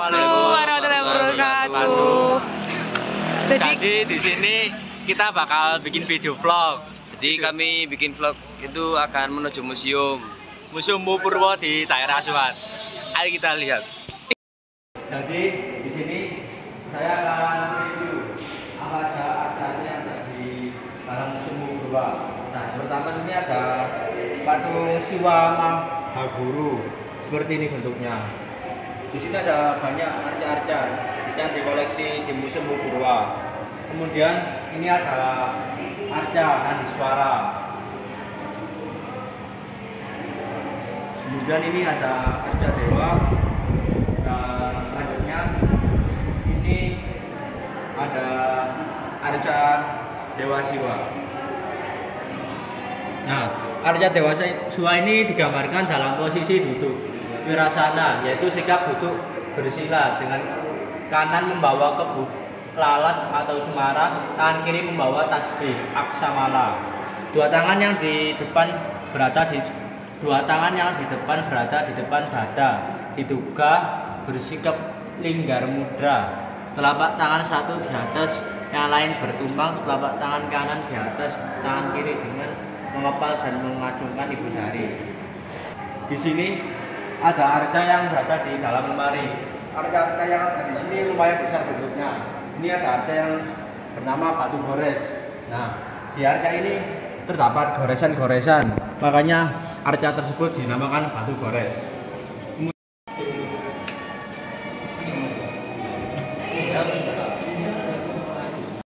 Assalamualaikum warahmatullahi wabarakatuh. Jadi di sini kita bakal bikin video vlog. Jadi kami bikin vlog itu akan menuju Museum Purwo di daerah Suhat. Ayo kita lihat. Jadi di sini saya akan review apa aja yang ada di dalam Museum Purwo. Nah, pertama ini ada patung Siwa Mahaguru. Seperti ini bentuknya. Di sini ada banyak arca-arca yang dikoleksi di Museum Purwo. Kemudian ini ada arca Nandiswara. Kemudian ini ada arca dewa. Dan selanjutnya ini ada arca Dewa Siwa. Nah, arca Dewa Siwa ini digambarkan dalam posisi duduk wirasana, yaitu sikap duduk bersila dengan kanan membawa kebut lalat atau cemara, tangan kiri membawa tasbih aksamala. Dua tangan yang di depan berada di depan dada, diduga bersikap linggar mudra. Telapak tangan satu di atas, yang lain bertumpang, telapak tangan kanan di atas, tangan kiri dengan mengepal dan mengacungkan ibu jari. Di sini ada arca yang berada di dalam lemari. Arca-arca yang ada di sini lumayan besar bentuknya. Ini ada arca yang bernama batu gores. Nah, di arca ini terdapat goresan-goresan. Makanya arca tersebut dinamakan batu gores.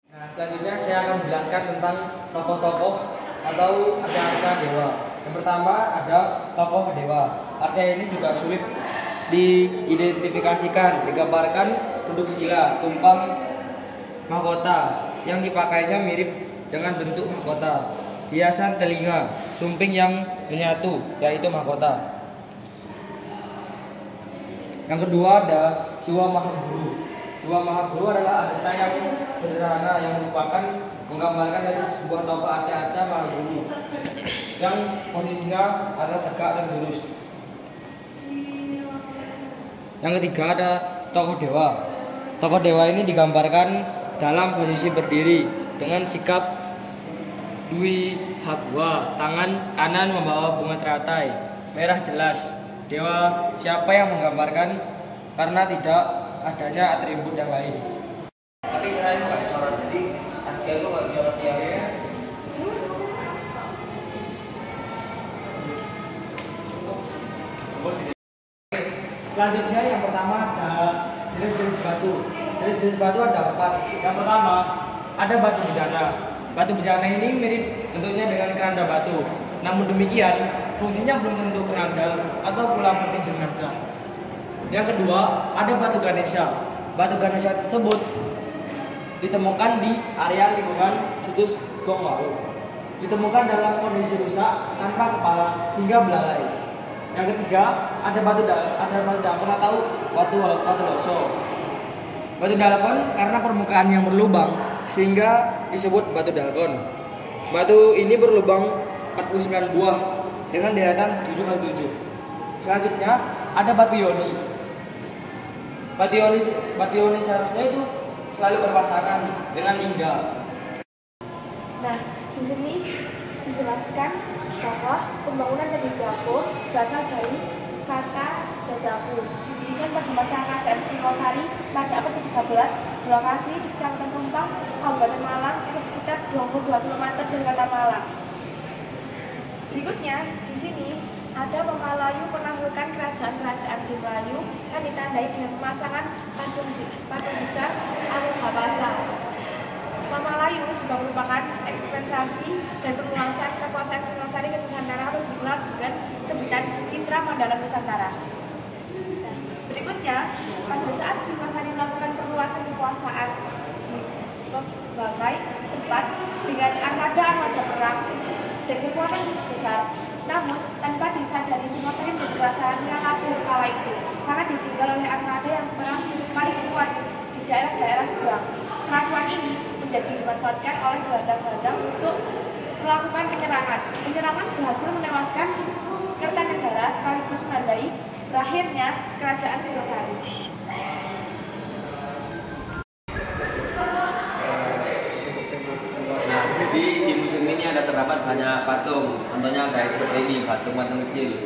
Nah, selanjutnya saya akan menjelaskan tentang tokoh-tokoh atau arca-arca dewa. Yang pertama ada tokoh dewa. Arca ini juga sulit diidentifikasikan, digambarkan duduk sila, tumpang mahkota yang dipakainya mirip dengan bentuk mahkota. Hiasan telinga, sumping yang menyatu, yaitu mahkota. Yang kedua ada Siwa Mahaguru. Siwa Mahaguru adalah arca yang sederhana yang merupakan menggambarkan dari sebuah tokoh arca-arca Mahaguru yang posisinya adalah tegak dan lurus. Yang ketiga ada tokoh dewa. Tokoh dewa ini digambarkan dalam posisi berdiri dengan sikap Dwi Habwa, tangan kanan membawa bunga teratai merah jelas. Dewa siapa yang menggambarkan karena tidak adanya atribut yang lain. Tapi saya nggak disorot, jadi Askia itu nggak disorot dia. Selanjutnya yang pertama ada jenis-jenis batu. Jenis-jenis batu ada 4. Yang pertama ada batu bejana. Batu bejana ini mirip bentuknya dengan keranda batu. Namun demikian fungsinya belum tentu keranda atau pula peti jenazah. Yang kedua ada batu Ganesha. Batu Ganesha tersebut ditemukan di area lingkungan situs Gong Wau. Ditemukan dalam kondisi rusak tanpa kepala hingga belalai. Yang ketiga ada batu dalkon atau batu loso. Batu dalkon karena permukaan yang berlubang sehingga disebut batu dalkon. Batu ini berlubang 49 buah dengan deretan 7x7. Selanjutnya ada batu yoni. Batu yoni seharusnya itu selalu berpasangan dengan lingga. Nah, di sini dijelaskan bahwa pembangunan Candi Jago berasal dari kata Jajaku. Didirikan pada masa kerajaan Singosari pada abad ke-13, berlokasi di Kecamatan Tumpang, Kabupaten Malang, atau sekitar 22 km dari kota Malang. Berikutnya, di sini ada Pemalayu penaklukan kerajaan-kerajaan di Melayu yang ditandai dengan pemasangan patung besar atau Hapasa. Pemalayu juga merupakan ekspansi dan perluasan kekuasaan Singosari ke Nusantara atau dikenal dengan sebutan Citra Mandalan Nusantara. Nah, berikutnya, pada saat Singosari melakukan perluasan kekuasaan di berbagai tempat dengan armada perang dan kekuatan besar, namun tanpa disadari Singosari menjadi kekuasaannya kabur kala itu karena ditinggal oleh armada yang perang paling kuat di daerah-daerah seberang. Keraguan ini menjadi dimanfaatkan oleh Belanda untuk melakukan penyerangan. Penyerangan berhasil menewaskan Kertanegara sekaligus menandai berakhirnya kerajaan Singosari. terdapat banyak patung. Contohnya kayak seperti ini, patung-patung kecil.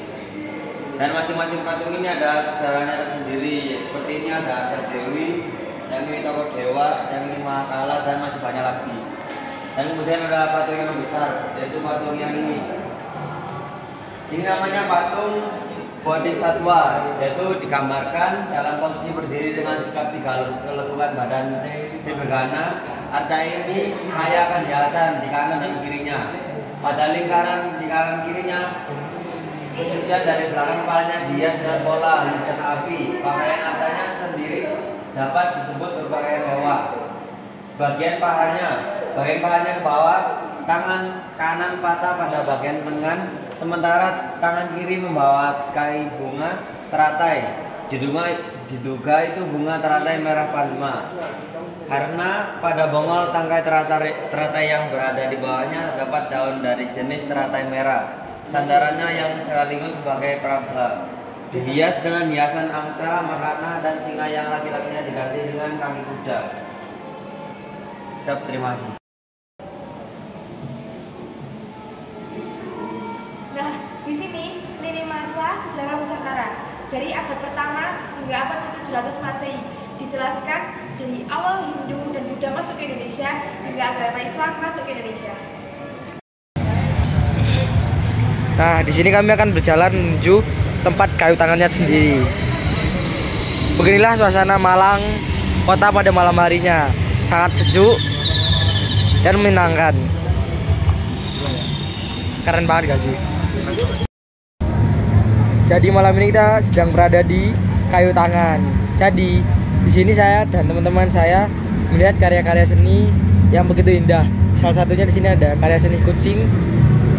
Dan masing-masing patung ini ada sejarahnya tersendiri. Seperti ini ada Arca Dewi, yang ini tokoh dewa, yang ini Mahakala, dan masih banyak lagi. Dan kemudian ada patung yang besar, yaitu patung yang ini. Ini namanya patung Bodhisattva, yaitu digambarkan dalam posisi berdiri dengan sikap digelengkan badan dibegana. Arca ini kaya akan hiasan di kanan dan kirinya. Pada lingkaran di kanan kirinya, kemudian dari belakang kepalanya dihias dengan bola lidah api. Pakaian arcanya sendiri dapat disebut berpakaian dewa. Bagian pahanya ke bawah, tangan kanan patah pada bagian lengan, sementara tangan kiri membawa kai bunga teratai. Diduga itu bunga teratai merah panma. Karena pada bongol tangkai teratai yang berada di bawahnya terdapat daun dari jenis teratai merah. Sandarannya yang sekaligus sebagai prabha dihias dengan hiasan angsa, makana, dan singa yang laki-lakinya diganti dengan kaki kuda. Terima kasih. Nah, di sini lini masa sejarah Nusantara dari abad pertama hingga abad ke-700 Masehi dijelaskan dari awal Hindu dan Buddha masuk ke Indonesia hingga agama Islam masuk ke Indonesia. Nah, di sini kami akan berjalan menuju tempat kayu tangannya sendiri. Beginilah suasana Malang kota pada malam harinya, sangat sejuk dan menyenangkan. Keren banget gak sih? Jadi malam ini kita sedang berada di kayu tangan. Jadi di sini saya dan teman-teman saya melihat karya-karya seni yang begitu indah. Salah satunya di sini ada karya seni kucing,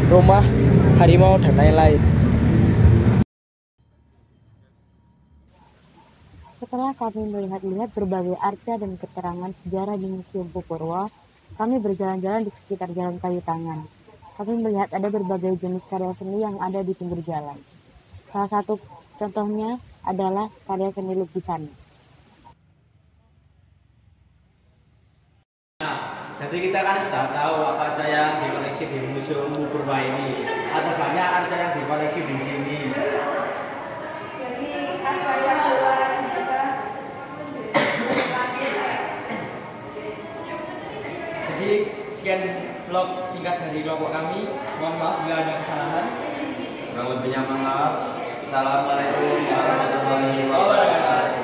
rumah, harimau, dan lain-lain. Setelah kami melihat-lihat berbagai arca dan keterangan sejarah di Museum Pupurwo, kami berjalan-jalan di sekitar Jalan Kayu Tangan. Kami melihat ada berbagai jenis karya seni yang ada di pinggir jalan. Salah satu contohnya adalah karya seni lukisan. Jadi kita kan sudah tahu apa arca yang dikoleksi di Museum Purba ini. Ada banyak arca yang dikoleksi di sini. Jadi apa yang jualan juga. Jadi sekian vlog singkat dari kelompok kami. Mohon maaf bila ada kesalahan. Kurang lebihnya mohon maaf. Assalamualaikum warahmatullahi wabarakatuh.